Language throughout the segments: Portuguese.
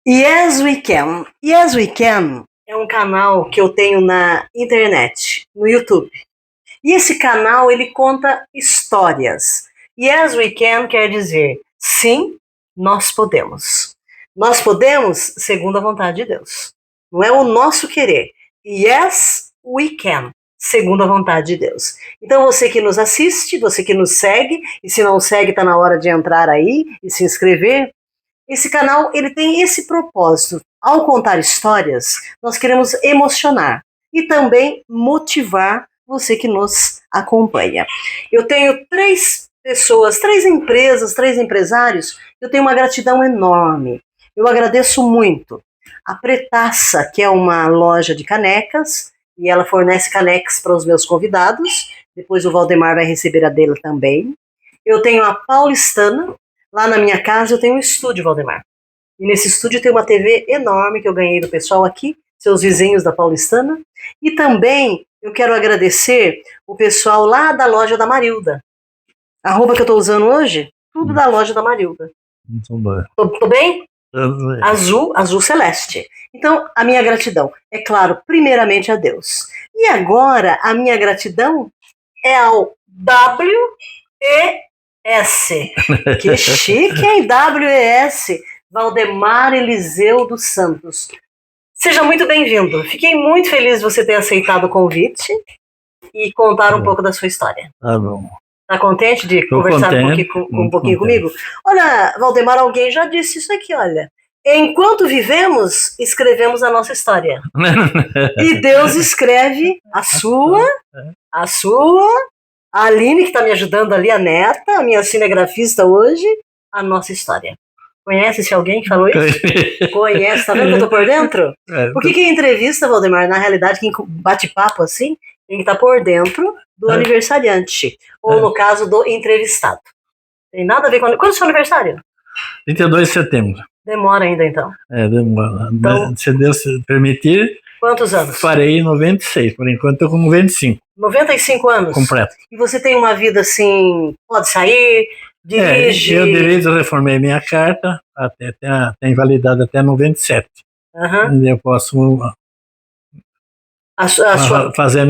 Yes We Can. Yes We Can é um canal que eu tenho na internet, no YouTube. E esse canal, ele conta histórias. Yes We Can quer dizer, sim, nós podemos. Nós podemos segundo a vontade de Deus. Não é o nosso querer. Yes We Can, segundo a vontade de Deus. Então você que nos assiste, você que nos segue, e se não segue, está na hora de entrar aí e se inscrever. Esse canal, ele tem esse propósito. Ao contar histórias, nós queremos emocionar e também motivar você que nos acompanha. Eu tenho 3 pessoas, 3 empresas, 3 empresários, eu tenho uma gratidão enorme. Eu agradeço muito. A Pretaça, que é uma loja de canecas, e ela fornece canecas para os meus convidados. Depois o Valdemar vai receber a dele também. Eu tenho a Paulistana. Lá na minha casa eu tenho um estúdio, Valdemar. E nesse estúdio tem uma TV enorme que eu ganhei do pessoal aqui, seus vizinhos da Paulistana. E também eu quero agradecer o pessoal lá da loja da Marilda. A roupa que eu estou usando hoje, tudo da loja da Marilda. Tô bem? Azul celeste. Então, a minha gratidão, é claro, primeiramente a Deus. E agora, a minha gratidão é ao WES. Que chique, hein? WES, Valdemar Eliseu dos Santos. Seja muito bem-vindo. Fiquei muito feliz de você ter aceitado o convite e contar um pouco da sua história. Tá bom. Tá contente de conversar um pouquinho comigo? Olha, Valdemar, alguém já disse isso aqui, olha. Enquanto vivemos, escrevemos a nossa história. E Deus escreve a sua, a Aline, que está me ajudando ali, a neta, a minha cinegrafista hoje, a nossa história. Conhece-se alguém que falou isso? Conhece, tá vendo que eu tô por dentro? Porque quem entrevista, Valdemar, na realidade, quem bate papo assim, tem que estar por dentro do aniversariante. Ou, no caso, do entrevistado. Tem nada a ver com... Quando é o seu aniversário? 22 de setembro. Demora ainda, então. Demora. Então, se Deus permitir... Quantos anos? Farei 96, por enquanto estou com 95. 95 anos? Completo. E você tem uma vida assim, pode sair, dirige... Eu reformei minha carta, tem validade até 97. Eu posso fazer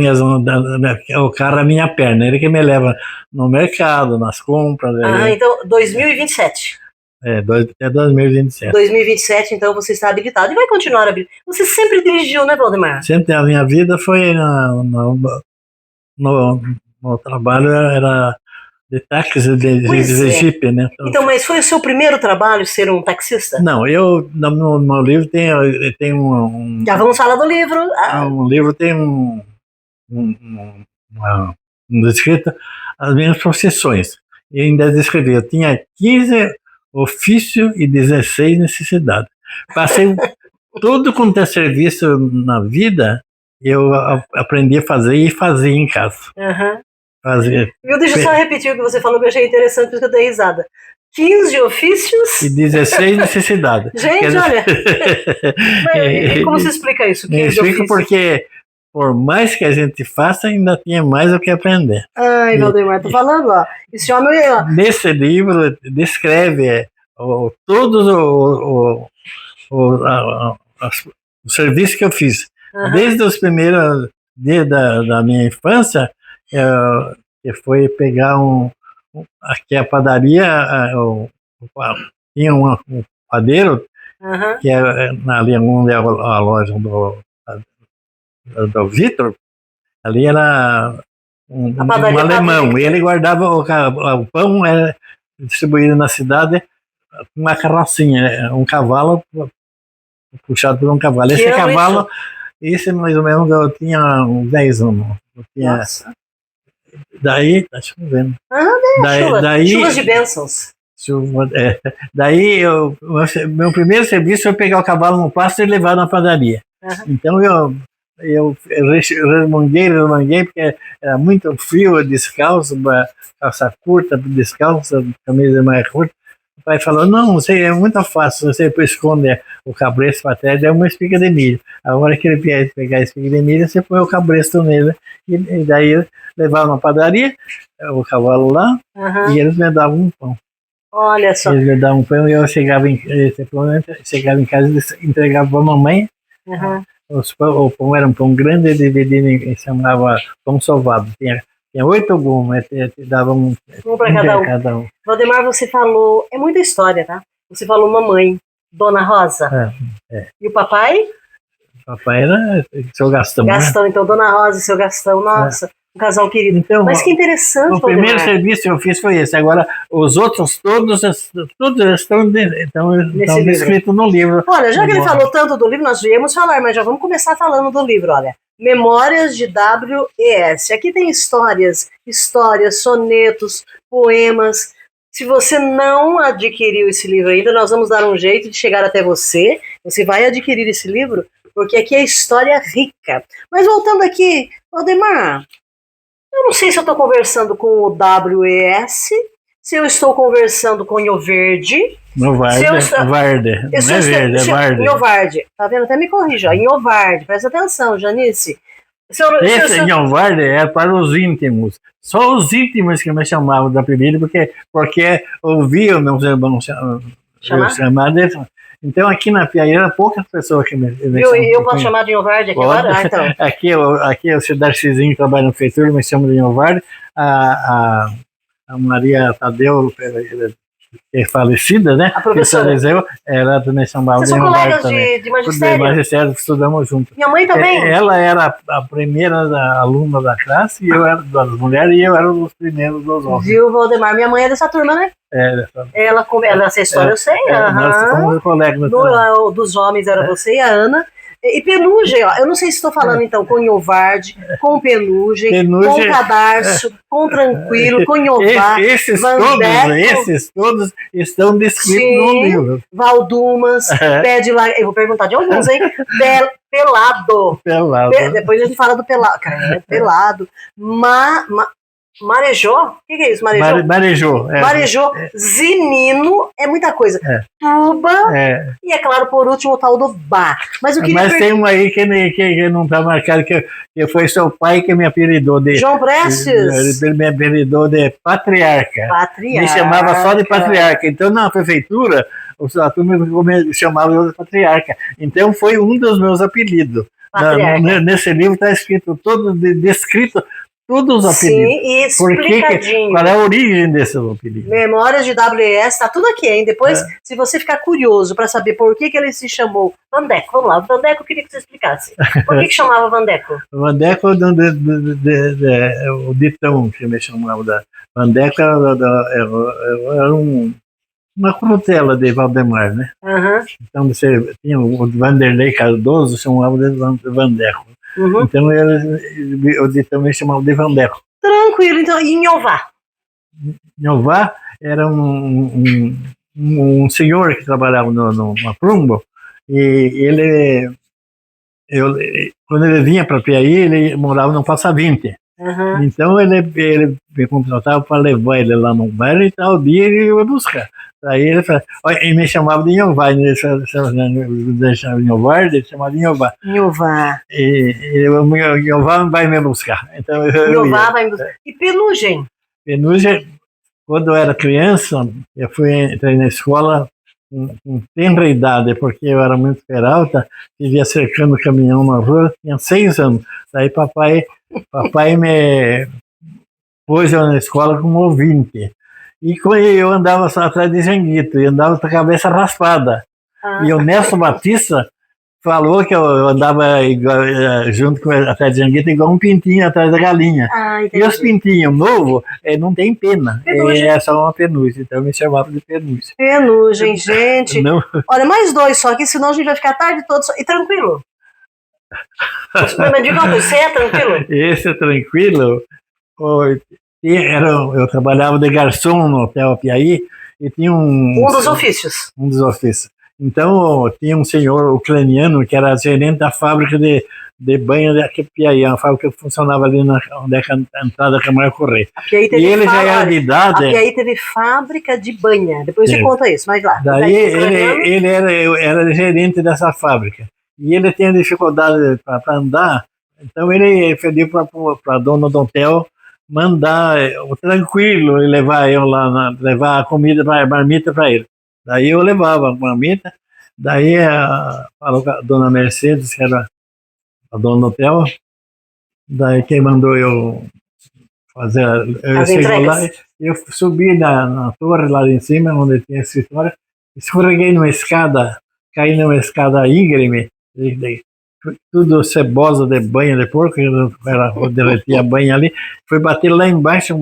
o carro é a minha perna, ele que me leva no mercado, nas compras. Então 2027. Até 2027. 2027, então você está habilitado e vai continuar habilitado. Você sempre dirigiu, né, Valdemar? Sempre, a minha vida foi no trabalho, era de táxi, de Jeep, né? Então, mas foi o seu primeiro trabalho ser um taxista? Não, no meu livro tem um... Já vamos falar do livro. No livro tem descrito as minhas profissões. E ainda descrevi, eu tinha 15 ofício e 16 necessidades. Passei tudo quanto é serviço na vida, eu aprendi a fazer e fazia em casa. Fazia. Deixa eu só repetir o que você falou, que eu achei interessante, porque eu dei risada. 15 ofícios... E 16 necessidades. Gente, olha... Mas, como se explica isso? Eu explico porque, por mais que a gente faça, ainda tinha mais o que aprender. Ai, Valdemar, tô falando, ó. Esse homem... Nesse livro, descreve todos os serviços que eu fiz. Desde os primeiros dias da minha infância, que foi pegar aqui a padaria, tinha um padeiro, que era ali onde é a loja do Vitor, ali era um alemão, e ele guardava o pão, era distribuído na cidade com uma carrocinha, um cavalo puxado por um cavalo. Esse cavalo, esse mais ou menos eu tinha uns 10 anos. Nossa. Daí, tá chovendo. Chuvas de bênçãos. Daí, meu primeiro serviço foi pegar o cavalo no pasto e levar na padaria. Então, eu resmunguei, porque era muito frio, descalço, calça curta, descalça, camisa mais curta. O pai falou, não, você é muito fácil, você esconde o cabresto para trás, é uma espiga de milho. A hora que ele vier pegar a espiga de milho, você põe o cabresto nele. E daí eu levava na padaria, o cavalo lá, e eles me davam um pão. Olha só. Eles me davam pão e eu chegava em casa e entregava para a mamãe. Uhum. O pão era um pão grande, ele chamava pão sovado. Tinha 8 gomas, dava um para cada um. Valdemar, você falou, é muita história, tá? Você falou mamãe, Dona Rosa. E o papai? O papai era seu Gastão. Gastão, né? Então, Dona Rosa e seu Gastão, nossa, um casal querido. Então, mas que interessante, o primeiro serviço que eu fiz foi esse. Agora, os outros todos estão descritos no livro. Olha, já que ele falou tanto do livro, nós viemos falar, mas já vamos começar falando do livro, olha. Memórias de W.E.S. Aqui tem histórias, sonetos, poemas. Se você não adquiriu esse livro ainda, nós vamos dar um jeito de chegar até você. Você vai adquirir esse livro, porque aqui é história rica. Mas voltando aqui, Valdemar, eu não sei se eu estou conversando com o W.E.S., se eu estou conversando com o Nhoverde. Nhovarde, Varde. Não é verde, é Varde. Nhovarde. Tá vendo? Até me corrija. Nhovarde. Presta atenção, Janice. Esse Nhovarde é para os íntimos. Só os íntimos que me chamavam de apelido, porque ouviam meus irmãos chamar desse. Então, aqui na Piaíra, poucas pessoas que me chamam. Eu posso chamar de Nhovarde aqui agora? Ah, então. Aqui o Darcizinho que trabalha na prefeitura, me chama de Nhovarde. A Maria Tadeu, que é falecida, né? A professora. Ela também chamava de Nhovarde. Vocês são colegas de magistério? De magistério, estudamos juntos. Minha mãe também? Ela era a primeira aluna da classe, e eu era das mulheres, e eu era um dos primeiros dos homens. Viu, Valdemar? Minha mãe é dessa turma, né? Essa história eu sei. Nós somos colegas. Dos homens era você e a Ana. E Penugem, ó, eu não sei se estou falando então com Nhovarde, com Penugem, com Cadarço, com Tranquilo, com Nhovar, esses todos estão descritos no livro. Valdumas, Pé de Lagarto, eu vou perguntar de alguns, hein? Pelado. Depois a gente fala do Pelado. Cara, Pelado. Marejô? O que é isso, Marejô? Marejô. Zinino, é muita coisa. Tuba, e é claro, por último, o tal do Bar. Mas tem um aí que não está marcado, que foi seu pai que me apelidou de... João Prestes? Ele me apelidou de Patriarca. Me chamava só de Patriarca. Então, na prefeitura, a turma me chamava de Patriarca. Então, foi um dos meus apelidos. Nesse livro está escrito, descrito todos os apelidos. Sim, e explicadinho. Qual é a origem desses apelidos? Memórias de W.E.S., tá tudo aqui, hein? Depois, se você ficar curioso para saber por que ele se chamou Vandeco, vamos lá, o Vandeco eu queria que você explicasse. Por que chamava Vandeco? Vandeco, o ditão que me chamava da Vandeco era uma crutela de Valdemar, né? Então você tinha o Vanderlei Cardoso, chamava de Vandeco. Então o ditão me chamava de Vandeco. Tranquilo, então, e Nhovar? Nhovar era um senhor que trabalhava numa Prumbo, e quando ele vinha para Piaí, ele morava no Passa 20. Então ele me contratava para levar ele lá no bairro e tal dia ele ia buscar. Aí ele me chamava de Nhovar, ele chamava de Nhovar, ele chamava de Nhovar. Nhovar. E o Nhovar vai me buscar. Então, Nhovar vai me buscar. E Penugem? Penugem, quando eu era criança, eu entrei na escola com tenra idade, porque eu era muito peralta, vivia cercando o caminhão na rua, tinha 6 anos. Daí papai me pôs eu na escola como ouvinte. E eu andava só atrás de Janguito, e andava com a cabeça raspada. E o Nelson Batista falou que eu andava junto com atrás de Janguito igual um pintinho atrás da galinha. E os pintinhos novos não tem pena, é só uma penugem, então me chamava de penugem. Penugem, gente. Não. Olha, mais 2 só aqui, senão a gente vai ficar a tarde toda. E tranquilo? Me diga uma coisa, você é tranquilo? Esse é tranquilo. Eu trabalhava de garçom no Hotel Piaí e tinha um dos ofícios. Um dos ofícios. Então, tinha um senhor ucraniano que era gerente da fábrica de banha de Piaí, uma fábrica que funcionava ali onde é a entrada da Câmara Correia. E ele já era de idade. A Piaí teve fábrica de banha, depois você conta isso, mas lá. Daí ele era gerente dessa fábrica. E ele tinha dificuldade para andar, então ele pediu para a dona do hotel mandar tranquilo e levar eu lá, levar a comida, a marmita para ele. Daí eu levava a marmita, daí falou com a dona Mercedes, que era a dona do hotel, daí quem mandou eu fazer, eu chegou lá, eu subi na torre lá em cima, onde tinha esse escritório, escorreguei numa escada, caí numa escada íngreme, tudo cebosa de banha de porco, eu derretia a banha ali, fui bater lá embaixo,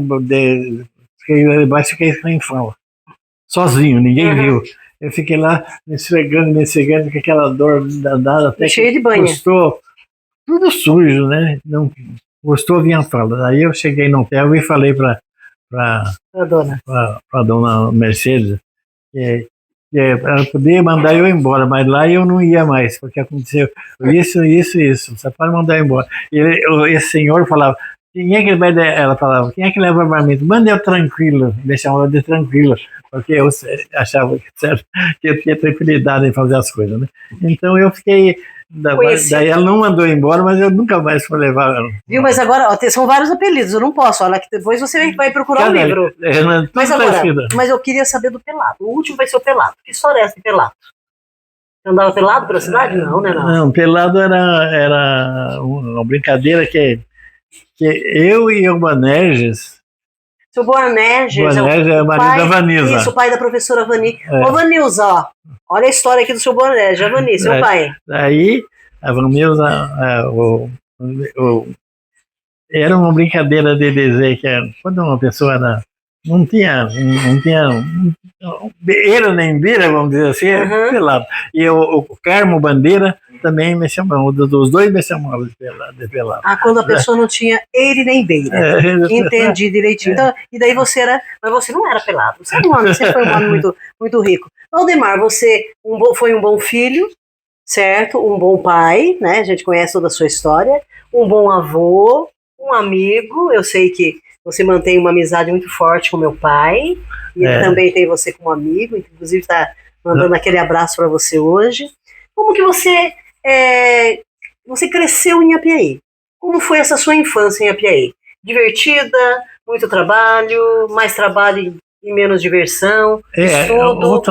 fiquei lá embaixo, fiquei sem fala, sozinho, ninguém viu. Eu fiquei lá me esfregando, com aquela dor danada, até cheio de banha. Custou, tudo sujo, né? Não gostou, vinha fala. Aí eu cheguei no hotel e falei para a dona Mercedes que ela podia mandar eu embora, mas lá eu não ia mais, porque aconteceu isso, você pode mandar eu embora. E esse senhor falava, quem é que vai, ela falava, quem é que leva a marmita? Manda eu tranquilo, me chamava de tranquilo, porque eu achava que eu tinha tranquilidade em fazer as coisas, né? Então eu fiquei, daí ela não mandou embora, mas eu nunca mais fui levar ela. Viu, mas agora, ó, são vários apelidos, eu não posso, olha que depois você vai procurar um livro. Mas agora, mas eu queria saber do pelado, o último vai ser o pelado. Que história é essa de pelado? Você andava pelado pela cidade? Não, né? Não, pelado era uma brincadeira que eu e o Boanerges. Seu Boanerges é o marido da Vanilza. Isso, o pai da professora Vani. Ô, Vanilza, ó, olha a história aqui do seu Boanerges, a Vani, seu pai. Aí, a Vanilza, era uma brincadeira de dizer que quando uma pessoa não tinha beira nem beira, vamos dizer assim, pelado. E o Carmo Bandeira também me chamava, os dois me chamavam de pelado. Ah, quando a pessoa não tinha eire nem beira. Entendi direitinho. Então, e daí você era, mas você não era pelado, você foi um homem muito, muito rico. Valdemar, você foi um bom filho, certo? Um bom pai, né? A gente conhece toda a sua história, um bom avô, um amigo, eu sei que você mantém uma amizade muito forte com meu pai, e ele também tem você como amigo, inclusive está mandando aquele abraço para você hoje. Como que você cresceu em Apiaí? Como foi essa sua infância em Apiaí? Divertida, muito trabalho, mais trabalho e menos diversão, estudo?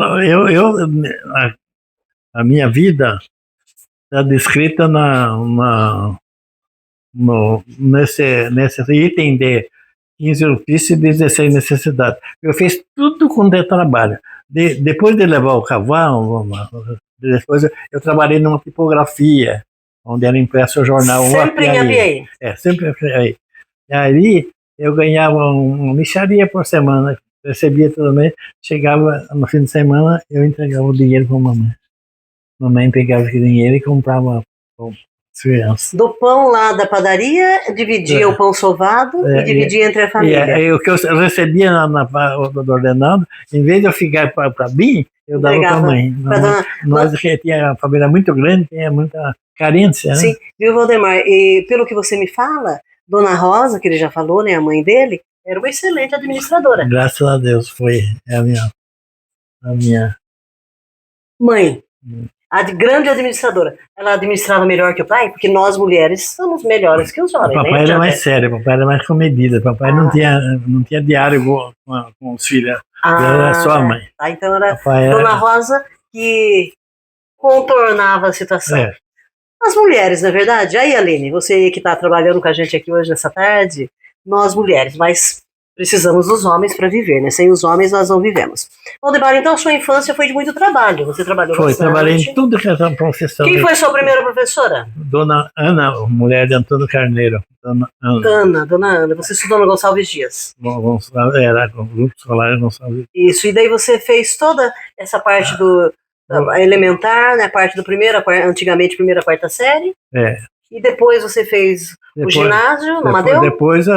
A minha vida está descrita nesse item de 15 ofícios e 16 necessidades. Eu fiz tudo quanto é trabalho. Depois de levar o cavalo, depois eu trabalhei numa tipografia, onde era impresso o jornal. Sempre em Apiaí? Sempre em Apiaí. E aí eu ganhava uma mixaria por semana, recebia todo mês, chegava no fim de semana, eu entregava o dinheiro para a mamãe. Mamãe pegava esse dinheiro e comprava crianças. Do pão lá da padaria, dividia o pão sovado e dividia entre a família. O que eu recebia do ordenado, em vez de eu ficar para mim, eu dava para a mãe. Nós tinha uma família muito grande, tinha muita carência, né? Sim, viu, Valdemar? E pelo que você me fala, Dona Rosa, que ele já falou, né, a mãe dele, era uma excelente administradora. Graças a Deus, foi a minha mãe. A grande administradora. Ela administrava melhor que o pai? Porque nós, mulheres, somos melhores que os homens. O papai era mais sério, o papai era mais comedido. O papai não tinha diário com os filhos. Era só a mãe. Então era Dona Rosa que contornava a situação. As mulheres, na verdade. Aí, Aline, você que está trabalhando com a gente aqui hoje, nessa tarde, nós mulheres, mas precisamos dos homens para viver, né? Sem os homens nós não vivemos. Valdemar, então a sua infância foi de muito trabalho. Você trabalhou bastante. Trabalhei em tudo que era profissão. Quem foi sua primeira professora? Dona Ana, mulher de Antônio Carneiro. Dona Ana. Você estudou no Gonçalves Dias? Era com o grupo escolar Gonçalves. Isso, e daí você fez toda essa parte do elementar, né? A parte do antigamente primeira, quarta série. E depois você fez o ginásio no Amadeu? Depois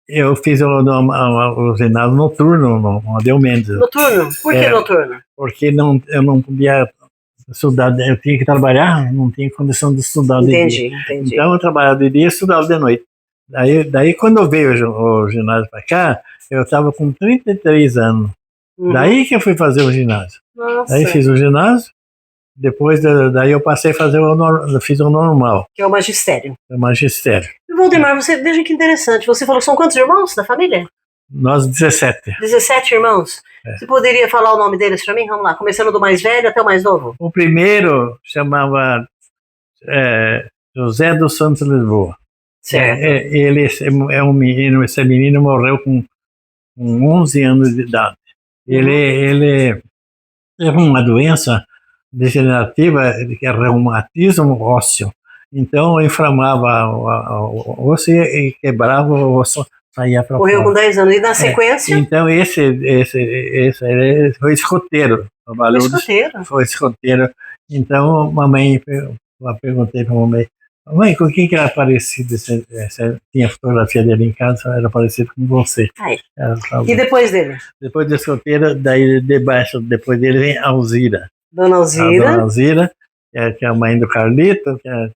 eu fiz o ginásio noturno no Amadeu Mendes. Noturno? Por que noturno? Porque eu não podia estudar, eu tinha que trabalhar, não tinha condição de estudar de dia. Entendi. Então eu trabalhava de dia e estudava de noite. Daí quando veio o ginásio para cá, eu estava com 33 anos. Daí que eu fui fazer o ginásio. Nossa. Daí fiz o ginásio, depois daí eu passei a fazer fiz o normal. Que é o magistério. O magistério. Valdemar, veja que interessante, você falou, são quantos irmãos da família? Nós 17. 17 irmãos? Você poderia falar o nome deles para mim? Vamos lá, começando do mais velho até o mais novo. O primeiro chamava José dos Santos Lisboa. Certo. Ele é um menino, esse menino morreu com 11 anos de idade. Ele teve uma doença degenerativa, que é reumatismo ósseo. Então, inflamava o osso e quebrava o osso, saía para fora. Morreu com 10 anos. E na sequência? Então, esse foi escoteiro. Foi escoteiro. Então, mamãe, eu perguntei para a mamãe, com quem que era parecido? Tinha fotografia dele em casa, era parecido com você. E depois dele? Depois do escoteiro, daí depois dele vem a Alzira. Dona Alzira. Dona Alzira, que é a mãe do Carlito, que era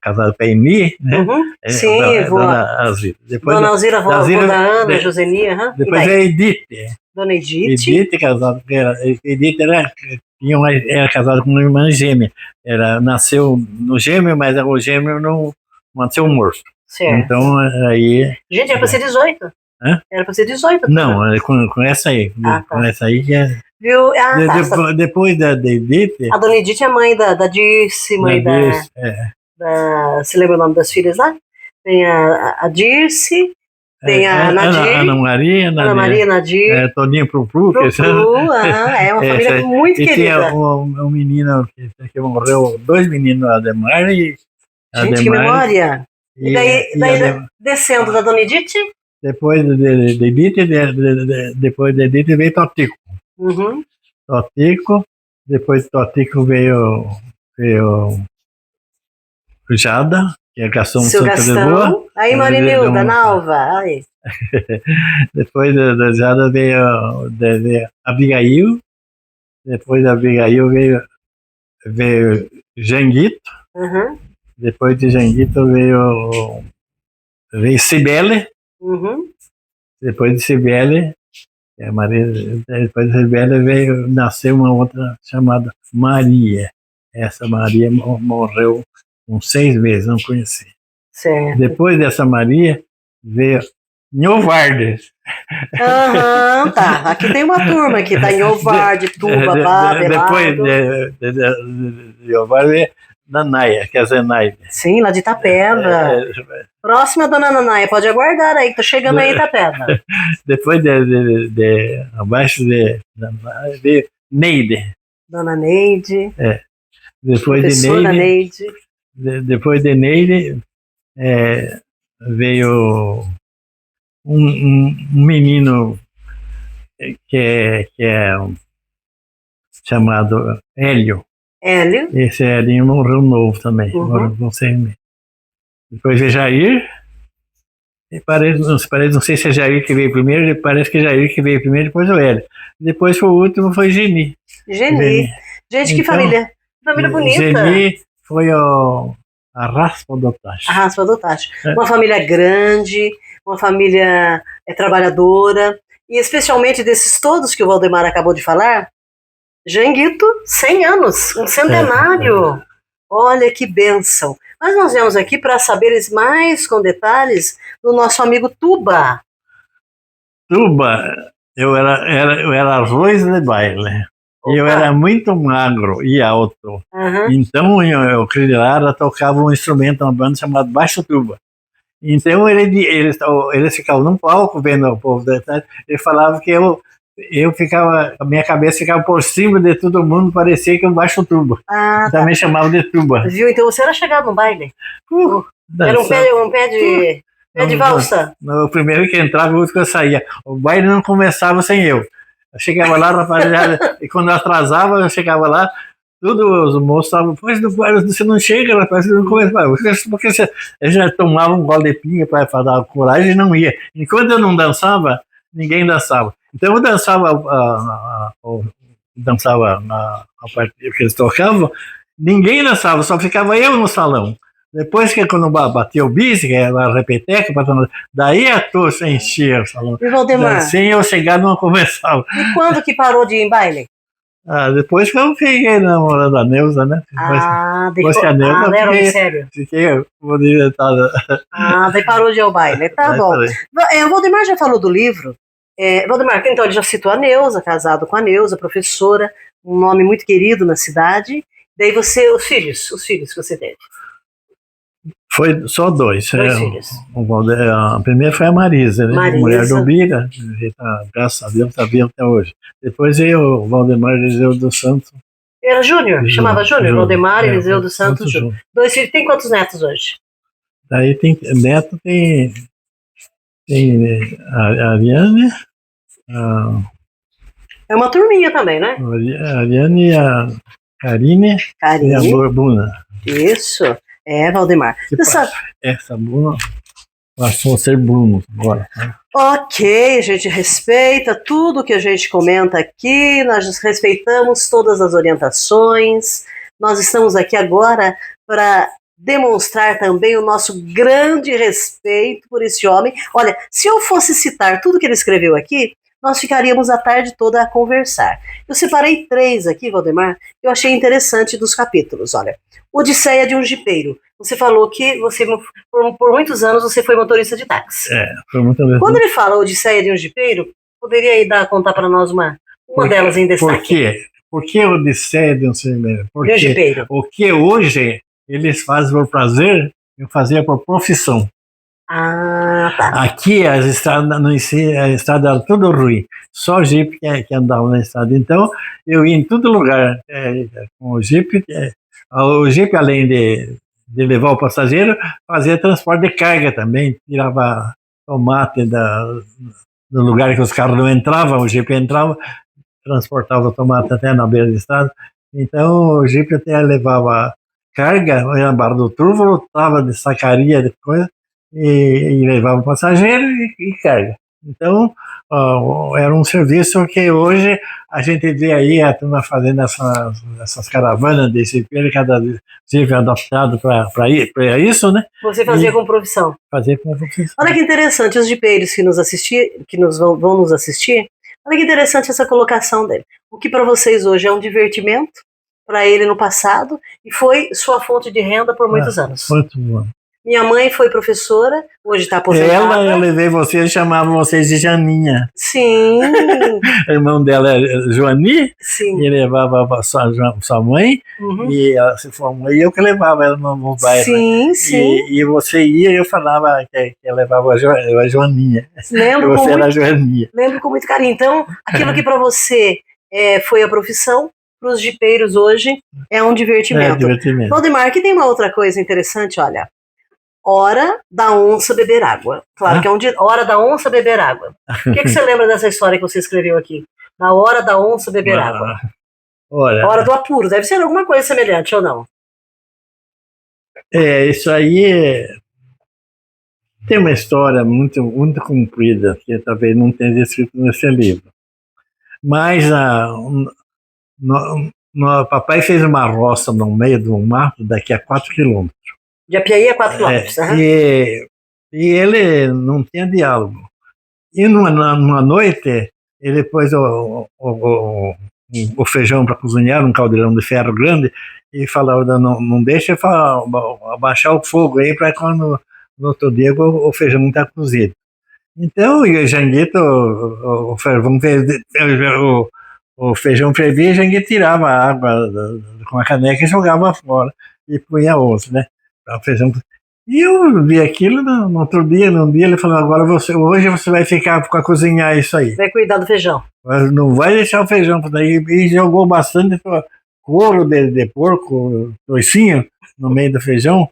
casada com a Emi, né? Sim, Dona Alzira. Dona Alzira, avó da Ana, Joseni. Depois é a Edith. Dona Edith. Edith, casada com ela. Edith era casada com uma irmã gêmea. Nasceu no gêmeo, mas o gêmeo não nasceu morto. Certo. Então, aí... Gente, era para ser 18. Hã? Era para ser 18. Não, com essa aí. Com essa aí que é... Viu? Depois da Edith... A Dona Edith é mãe da Dirce, mãe da... Você lembra o nome das filhas lá? Tem a Dirce... Tem a Nadir. Ana Maria, Nadir. Toninho Pru. É uma família muito querida. E tinha um menino que morreu, 2 meninos, Ademar e... Gente, que memória! E daí descendo da Dona Edith? Depois de Edith veio Totico. Totico. Depois de Totico veio Jada, que é Gastão Seu Gastão. Aí, Marinilda, Nalva. Aí. Depois da Jada veio Abigail. Depois da Abigail veio Janguito. Depois de Janguito veio Cibele. Depois de Cibele, depois de Cibele nasceu uma outra chamada Maria. Essa Maria morreu com 6 meses, não conheci. Certo. Depois dessa Maria, veio Nhovardes. Tá. Aqui tem uma turma aqui, tá? Nhovarde, Tuba, Bá, depois de Nhovardes veio Nanaia, que é a Zenaide. Sim, lá de Itapeva. Próxima, Dona Nanaia, pode aguardar aí, que tô chegando aí em Itapeva. Depois abaixo de veio Neide. Dona Neide. Depois de Neide, veio um menino que é chamado Hélio. Esse Hélio morreu novo também, morreu com 6 meses. Depois veio Jair. Não sei se é Jair que veio primeiro, parece que é Jair que veio primeiro, depois o Hélio. Depois o último foi Geni. Gente, que então, família bonita. Geni foi a Raspa do Tacho. A Raspa do Tacho. Uma família grande, uma família trabalhadora, e especialmente desses todos que o Valdemar acabou de falar, Janguito, 100 anos, um centenário. Olha que bênção. Mas nós viemos aqui para saberes mais com detalhes do nosso amigo Tuba. Tuba, eu era arroz de baile. E eu era muito magro e alto. Então o Crilara tocava um instrumento, uma banda chamada Baixo Tuba. Então eles ficavam num palco vendo o povo da cidade. Ele falava que eu ficava, a minha cabeça ficava por cima de todo mundo, parecia que eu baixo tuba. Também chamava de tuba. Viu? Então você era chegado no baile? Era um pé de valsa? O primeiro que entrava, o outro que saía. O baile não começava sem eu. Eu chegava lá, rapaziada, e quando eu atrasava, eu chegava lá, todos os moços estavam, pois você não chega, rapaz, você não começa. Porque eu já tomava um gole de pinga para dar coragem e não ia. Enquanto eu não dançava, ninguém dançava. Então eu dançava a parte que eles tocavam, ninguém dançava, só ficava eu no salão. Depois que quando batia o bis, que era a repeteca, daí a tosse enchia o salão. E Valdemar? Sem eu chegar não começava. E quando que parou de ir em baile? Depois que eu fiquei namorando a Neuza, né? Depois que a Neuza, fiquei movimentada. Daí parou de ir ao baile. Tá bom. O Valdemar já falou do livro. Valdemar, então, ele já citou a Neuza, casado com a Neuza, professora, um nome muito querido na cidade. Daí os filhos que você teve. Foi só dois. Dois filhos. A primeira foi a Marisa, né? Marisa. Mulher do Bira, graças a Deus, está vivo até hoje. Depois veio o Valdemar Eliseu dos Santos. Era Júnior, chamava Júnior, Valdemar Eliseu dos Santos Júnior. Dois filhos. Tem quantos netos hoje? Daí tem neto, tem a Ariane. É uma turminha também, né? A Ariane e a Karine e a Buna. Isso. Valdemar. Essa Buna passou a ser Bruno agora. Ok, a gente respeita tudo que a gente comenta aqui, nós respeitamos todas as orientações. Nós estamos aqui agora para demonstrar também o nosso grande respeito por esse homem. Olha, se eu fosse citar tudo que ele escreveu aqui, nós ficaríamos a tarde toda a conversar. Eu separei 3 aqui, Valdemar, que eu achei interessante dos capítulos. Olha, Odisseia de um Jipeiro. Você falou que você, por muitos anos, você foi motorista de táxi. Foi muito legal. Quando ele fala Odisseia de um Jipeiro, poderia aí contar para nós uma delas em destaque? Por quê? Por que Odisseia de um Jipeiro? Porque hoje eles fazem por prazer, eu fazia por profissão. Tá. Aqui as estradas eram tudo ruim, só Jeep que andava na estrada. Então eu ia em todo lugar com o Jeep. O Jeep, além de levar o passageiro, fazia transporte de carga também, tirava tomate do lugar que os carros não entravam, o Jeep entrava, transportava tomate até na beira da estrada. Então o Jeep até levava carga, na Barra do Turvo, voltava de sacaria, de coisa, e levava o passageiro e carga. Então, era um serviço que hoje a gente vê aí a turma fazendo essas caravanas de jipeiro, cada vez adaptado para isso, né? Você fazia com profissão? Fazia com profissão. Olha que interessante, os jipeiros que vão nos assistir, olha que interessante essa colocação dele. O que para vocês hoje é um divertimento, para ele no passado, e foi sua fonte de renda por muitos anos. Muito bom. Minha mãe foi professora, hoje está aposentada. Eu levei vocês, chamava vocês de Janinha. Sim. O irmão dela é Joani. Sim. E levava a sua mãe, e ela se formou, e eu que levava ela no bairro. Sim, né? Sim. E você ia e eu falava que eu levava a Joaninha. Lembro você era a Joaninha. Lembro com muito carinho. Então, aquilo que para você foi a profissão, para os jipeiros hoje é um divertimento. Valdemar, aqui tem uma outra coisa interessante, olha. Hora da onça beber água. Claro que é hora da onça beber água. O que você lembra dessa história que você escreveu aqui? Da hora da onça beber água. Hora do apuro. Deve ser alguma coisa semelhante ou não? Isso aí tem uma história muito, muito comprida, que talvez não tenha escrito nesse livro. Mas papai fez uma roça no meio do mato, daqui a 4 quilômetros. De Apiaí a 4 quilômetros. E ele não tinha diálogo. E numa noite, ele pôs o feijão para cozinhar, um caldeirão de ferro grande, e falava, não deixa abaixar o fogo aí para quando no outro dia o feijão não está cozido. Então, o Janguito, o feijão fervia, e Janguito tirava a água com a caneca e jogava fora, e punha outro, né? E eu vi aquilo no outro dia, num dia ele falou, agora hoje você vai ficar para cozinhar isso aí. Vai cuidar do feijão. Mas não vai deixar o feijão por daí. E jogou bastante couro de porco, toicinho, no meio do feijão.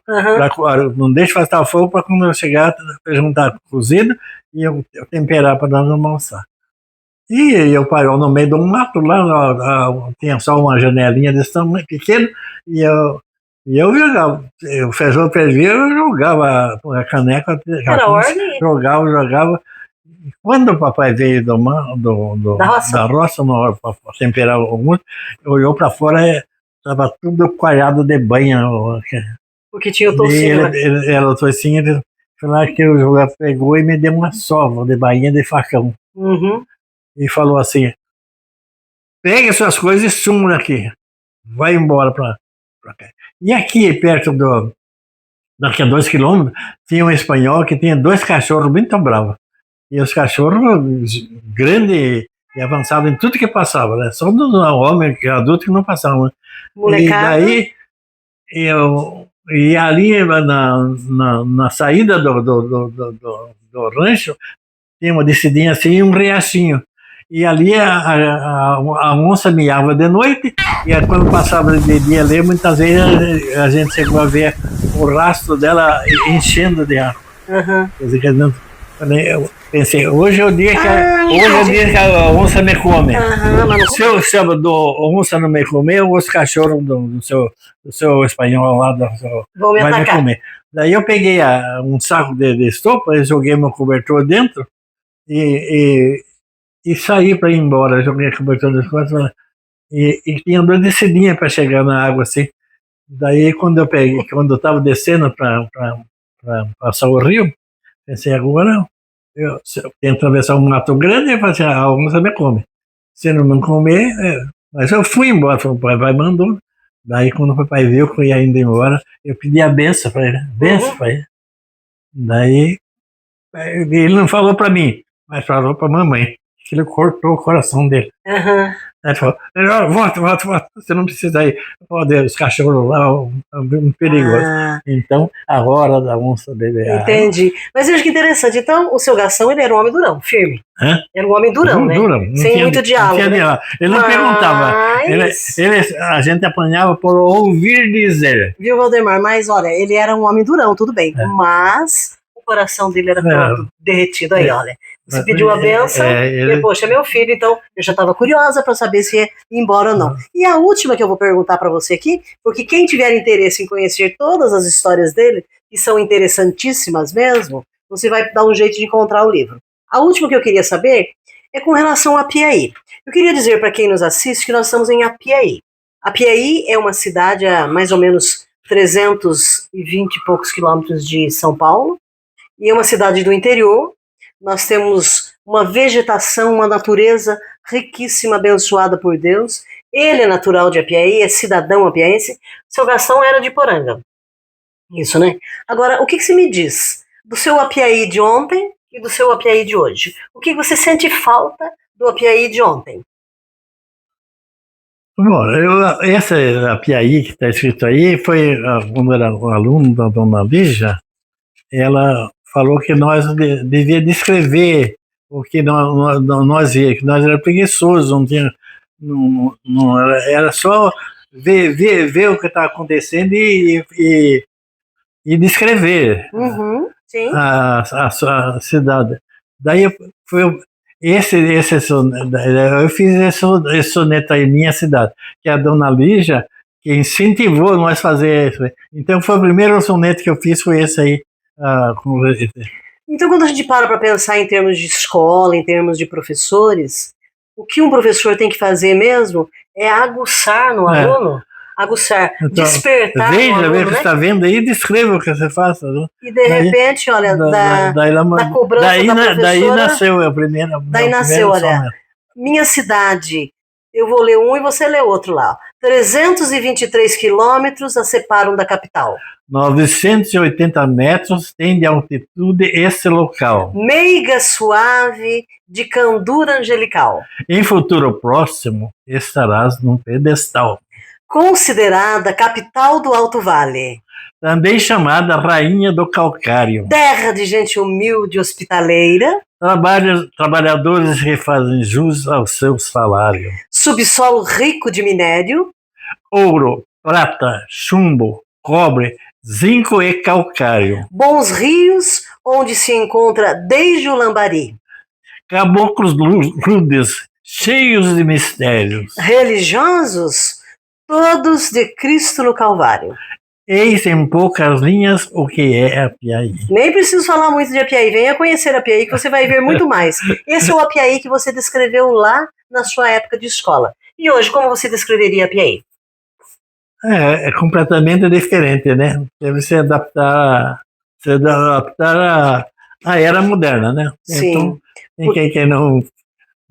Não deixa passar fogo para quando eu chegar, o feijão está cozido e eu temperar para nós almoçar. E eu parou no meio de um mato lá, tinha só uma janelinha desse tamanho pequeno, e eu jogava, o feijão fervia, eu jogava a caneca, jogava. E quando o papai veio da roça para temperar o almoço, olhou para fora, estava tudo coalhado de banha. Porque tinha o toucinho. O toucinho, ele falou que o jogador pegou e me deu uma sova de bainha de facão. E falou assim, Pegue as suas coisas e suma daqui. Vai embora para cá. E aqui, perto daqui a 2 quilômetros, tinha um espanhol que tinha 2 cachorros muito bravos. E os cachorros grandes e avançados em tudo que passava, né? Só do homem, adulto, que não passavam. Né? Molecada. E daí, e ali na saída do rancho, tinha uma descidinha assim e um riachinho. E ali a onça miava de noite, e quando passava de dia ali, muitas vezes a gente chegou a ver o rastro dela enchendo de água. Uhum. Quer dizer, eu pensei, hoje é o dia que a onça me come. Se a onça não me comer, os cachorros do seu espanhol lá vai me comer. Daí eu peguei um saco de estopa, e joguei meu cobertor dentro e saí para ir embora. Joguei a cobertor das costas e tinha 2 descidinhas para chegar na água assim. Daí quando eu estava descendo para passar o rio, pensei, agora eu tenho que atravessar um mato grande e falei assim, a onça me come. Se não me comer, mas eu fui embora, o pai mandou. Daí quando o papai viu que eu ia indo embora, eu pedi a benção para ele, para ele. Daí ele não falou para mim, mas falou para a mamãe. Ele cortou o coração dele. Ele falou, volta, você não precisa ir. Os cachorros lá são perigosos. Então, a hora da onça dele. Entendi. Mas eu acho que interessante. Então, o seu Gação, ele era um homem durão, firme. Era um homem durão, né? Sem muito diálogo. Né? Ele não perguntava. A gente apanhava por ouvir dizer. Viu, Valdemar? Mas, olha, ele era um homem durão, tudo bem. Mas o coração dele era todo derretido aí, olha. Você pediu a benção, e, poxa, meu filho, então eu já estava curiosa para saber se ia embora ou não. E a última que eu vou perguntar para você aqui, porque quem tiver interesse em conhecer todas as histórias dele, que são interessantíssimas mesmo, você vai dar um jeito de encontrar o livro. A última que eu queria saber é com relação a Apiaí. Eu queria dizer para quem nos assiste que nós estamos em Apiaí. Apiaí é uma cidade a mais ou menos 320 e poucos quilômetros de São Paulo, e é uma cidade do interior. Nós temos uma vegetação, uma natureza riquíssima, abençoada por Deus. Ele é natural de Apiaí, é cidadão apiaense. Seu Gação era de Poranga. Isso, né? Agora, o que você me diz do seu Apiaí de ontem e do seu Apiaí de hoje? O que você sente falta do Apiaí de ontem? Bom, essa Apiaí que está escrito aí foi, quando era um aluno da dona Lígia, ela falou que nós devia descrever o que nós via, que nós era preguiçosos, não tinha, era só ver o que está acontecendo e descrever sim. a cidade. Daí eu fiz esse soneto aí, Minha Cidade, que a dona Lígia que incentivou nós a fazer isso. Então foi o primeiro soneto que eu fiz, foi esse aí. Então, quando a gente para pensar em termos de escola, em termos de professores, o que um professor tem que fazer mesmo é aguçar no aluno, então, despertar veja, no aluno, o que você está vendo aí, descreva o que você faça. Né? E de repente, olha, da cobrança da professora... Daí nasceu a primeira... Daí nasceu, olha, Minha Cidade, eu vou ler um e você lê outro lá. 323 quilômetros a separam da capital. 980 metros tem de altitude esse local. Meiga suave, de candura angelical. Em futuro próximo, estarás num pedestal. Considerada capital do Alto Vale. Também chamada Rainha do Calcário. Terra de gente humilde e hospitaleira. Trabalhadores que fazem jus ao seu salário. Subsolo rico de minério. Ouro, prata, chumbo, cobre, zinco e calcário. Bons rios, onde se encontra desde o Lambari. Caboclos rudes, cheios de mistérios. Religiosos, todos de Cristo no Calvário. Eis em poucas linhas o que é Apiaí. Nem preciso falar muito de Apiaí, venha conhecer Apiaí que você vai ver muito mais. Esse é o Apiaí que você descreveu lá na sua época de escola. E hoje, como você descreveria Apiaí? É completamente diferente, né? Deve se adaptar à era moderna, né? Sim. Então, quem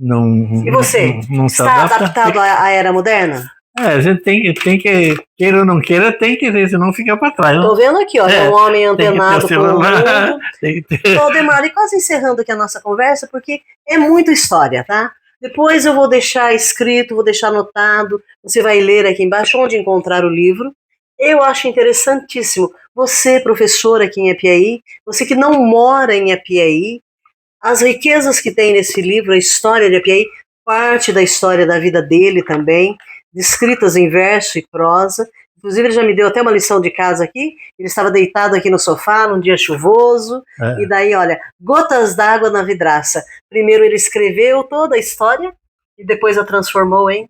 E você? Não se Está adapta. adaptado à era moderna? A gente tem que, queira ou não queira, tem que ver, senão fica para trás. Estou vendo aqui, ó, é um homem antenado com o mundo. Tem que ter. Valdemar, e quase encerrando aqui a nossa conversa, porque é muita história, tá? Depois eu vou deixar escrito, vou deixar anotado, você vai ler aqui embaixo onde encontrar o livro. Eu acho interessantíssimo. Você, professor aqui em Apiaí, você que não mora em Apiaí, as riquezas que tem nesse livro, a história de Apiaí, parte da história da vida dele também, descritas em verso e prosa. Inclusive, ele já me deu até uma lição de casa aqui. Ele estava deitado aqui no sofá num dia chuvoso. E daí, olha, gotas d'água na vidraça. Primeiro ele escreveu toda a história e depois a transformou em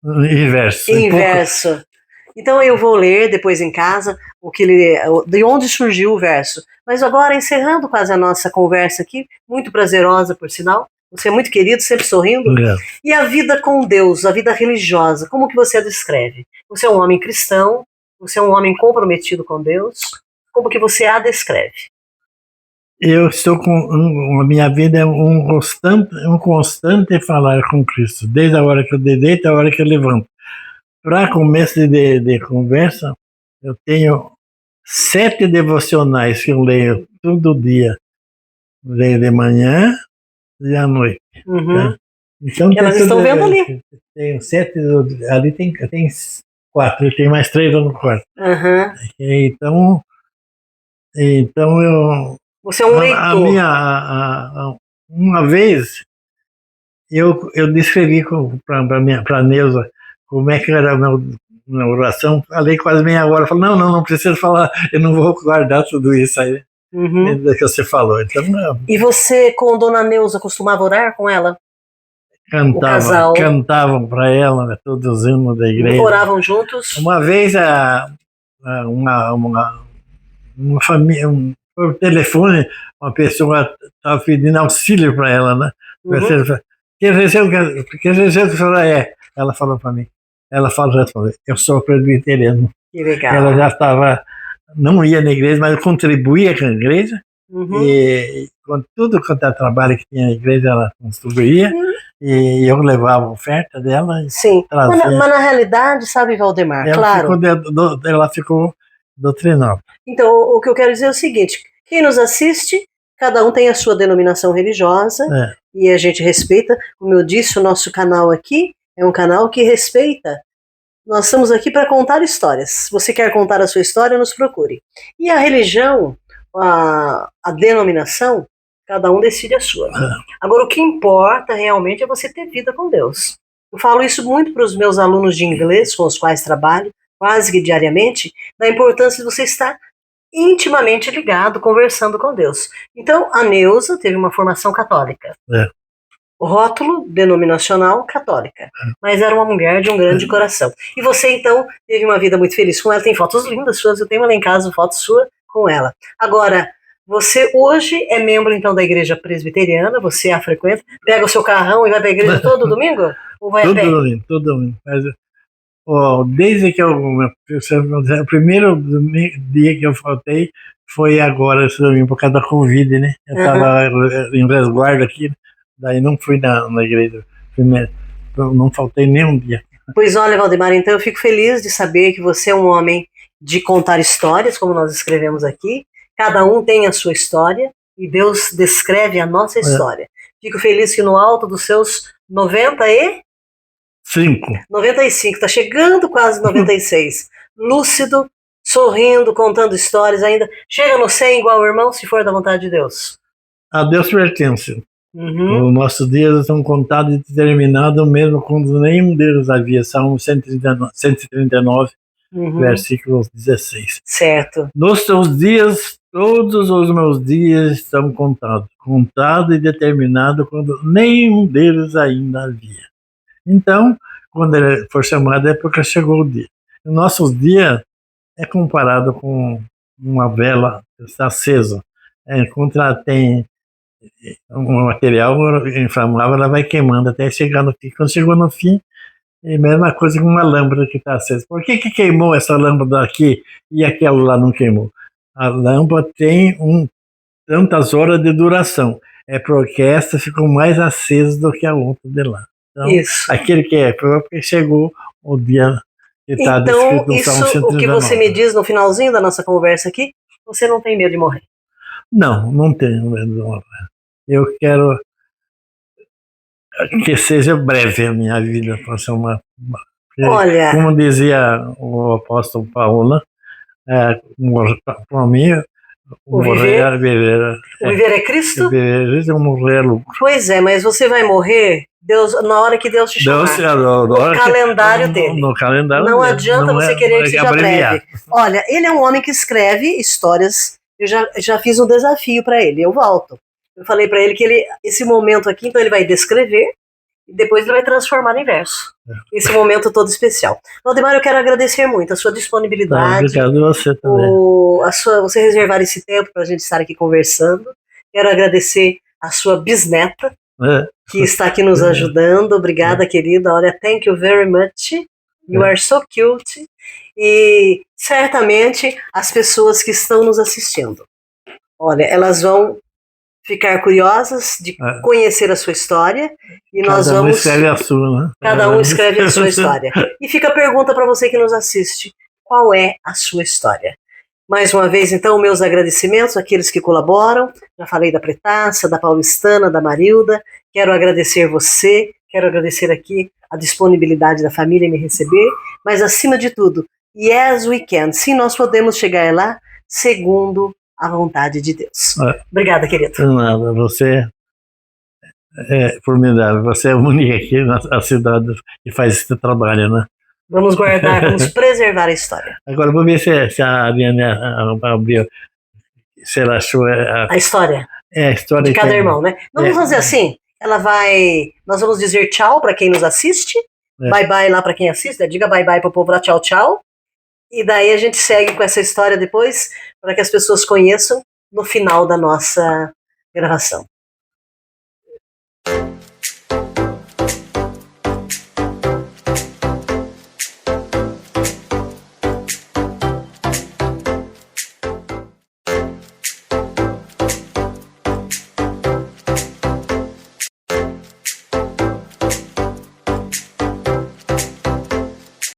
Inverso. Inverso. Então eu vou ler depois em casa de onde surgiu o verso. Mas agora, encerrando quase a nossa conversa aqui, muito prazerosa, por sinal. Você é muito querido, sempre sorrindo. E a vida com Deus, a vida religiosa, como que você a descreve? Você é um homem cristão? Você é um homem comprometido com Deus? Como que você a descreve? Eu estou a minha vida é um constante falar com Cristo, desde a hora que eu deito até a hora que eu levanto. Para começo de conversa, eu tenho 7 devocionais que eu leio todo dia. Leio de manhã e à noite. Tá? Então, elas estão vendo ali. Tem 7, ali tem 4, tem mais 3 no quarto. Então eu... Você é um leitor. Uma vez, eu descrevi para a Neuza como é que era a minha oração, falei quase meia hora, falei, não precisa falar, eu não vou guardar tudo isso aí. Do que você falou. Então, e você com Dona Neuza costumava orar com ela? Cantavam para ela, né, todos os hinos da igreja. Oravam juntos? Uma vez uma família, por telefone, uma pessoa estava pedindo auxílio para ela, né? Que religião que a senhora é? Ela falou para mim. Ela falou, eu sou presbiteriano. Que legal. Ela já estava, não ia na igreja, mas contribuía com a igreja. E com tudo quanto é trabalho que tinha na igreja, ela contribuía. E eu levava a oferta dela. Sim, mas na realidade, sabe, Valdemar, ela ficou doutrinada. Então, o que eu quero dizer é o seguinte, quem nos assiste, cada um tem a sua denominação religiosa, e a gente respeita. Como eu disse, o nosso canal aqui é um canal que respeita. Nós estamos aqui para contar histórias. Se você quer contar a sua história, nos procure. E a religião, a denominação, cada um decide a sua. Agora, o que importa realmente é você ter vida com Deus. Eu falo isso muito para os meus alunos de inglês, com os quais trabalho, quase que diariamente, da importância de você estar intimamente ligado, conversando com Deus. Então, a Neuza teve uma formação católica. O rótulo denominacional católica. Mas era uma mulher de um grande coração. E você, então, teve uma vida muito feliz com ela. Tem fotos lindas suas, eu tenho lá em casa, foto sua com ela. Agora, você hoje é membro, então, da igreja presbiteriana, você a frequenta, pega o seu carrão e vai para a igreja todo domingo? Ou vai a pé? Todo domingo. Mas, desde que o primeiro dia que eu faltei foi agora, esse domingo, por causa da Covid, né? Eu estava em resguardo aqui, daí não fui na igreja primeiro, não faltei nenhum dia. Pois olha, Valdemar, então eu fico feliz de saber que você é um homem de contar histórias, como nós escrevemos aqui. Cada um tem a sua história e Deus descreve a nossa história. Fico feliz que no alto dos seus 95, está chegando quase 96. Lúcido, sorrindo, contando histórias ainda. Chega no 100 igual o irmão, se for da vontade de Deus. A Deus pertence. Os nossos dias são contados e determinados mesmo quando nenhum deles havia. Salmo 139, versículo 16. Certo. Nos seus dias, todos os meus dias estão contados. Contado e determinado quando nenhum deles ainda havia. Então, quando ele for chamado, é porque chegou o dia. O nosso dia é comparado com uma vela que está acesa. Quando ela tem um material inflamável, ela vai queimando até chegar no fim. Quando chegou no fim, é a mesma coisa que uma lâmpada que está acesa. Por que queimou essa lâmpada aqui e aquela lá não queimou? A lâmpada tem tantas horas de duração. para orquestra ficou mais aceso do que a outra de lá. Então, Isso. aquele que é próprio chegou o dia que está Então, descrito no Salmo isso, o que 119. você me diz no finalzinho da nossa conversa aqui, você não tem medo de morrer. Não, não tenho medo de morrer. Eu quero que seja breve a minha vida, para ser Olha, como dizia o apóstolo Paulo, para mim, o morrer, viver é Cristo? viver é morrer lucro. Pois é, mas você vai morrer na hora que Deus te chamar. No calendário dele. No calendário não dele. adianta você querer que seja breve. Olha, ele é um homem que escreve histórias. Eu já fiz um desafio para ele. Eu volto. Eu falei para ele que esse momento aqui, então ele vai descrever e depois ele vai transformar em verso. Esse momento todo especial. Valdemar, eu quero agradecer muito a sua disponibilidade. Obrigado a você também. Você reservar esse tempo para a gente estar aqui conversando. Quero agradecer a sua bisneta, que está aqui nos ajudando. Obrigada, querida. Olha, thank you very much. You are so cute. E certamente as pessoas que estão nos assistindo, olha, elas vão ficar curiosas de conhecer a sua história e nós Cada vamos. Um escreve a sua, né? Cada um escreve a sua história. E fica a pergunta para você que nos assiste: qual é a sua história? Mais uma vez, então, meus agradecimentos àqueles que colaboram. Já falei da Pretaça, da Paulistana, da Marilda. Quero agradecer você, quero agradecer aqui a disponibilidade da família em me receber, mas acima de tudo, yes we can. Sim, nós podemos chegar lá segundo a vontade de Deus. Obrigada, querido. Nada, você é formidável. Você é única aqui na cidade que faz esse trabalho, né? Vamos guardar, vamos preservar a história. Agora, vou ver se a Ariane abriu, se ela achou a história. A história de cada irmão, né? Vamos fazer assim, nós vamos dizer tchau para quem nos assiste, bye bye lá para quem assiste, diga bye bye para o povo lá, tchau, tchau. E daí a gente segue com essa história depois, para que as pessoas conheçam no final da nossa gravação.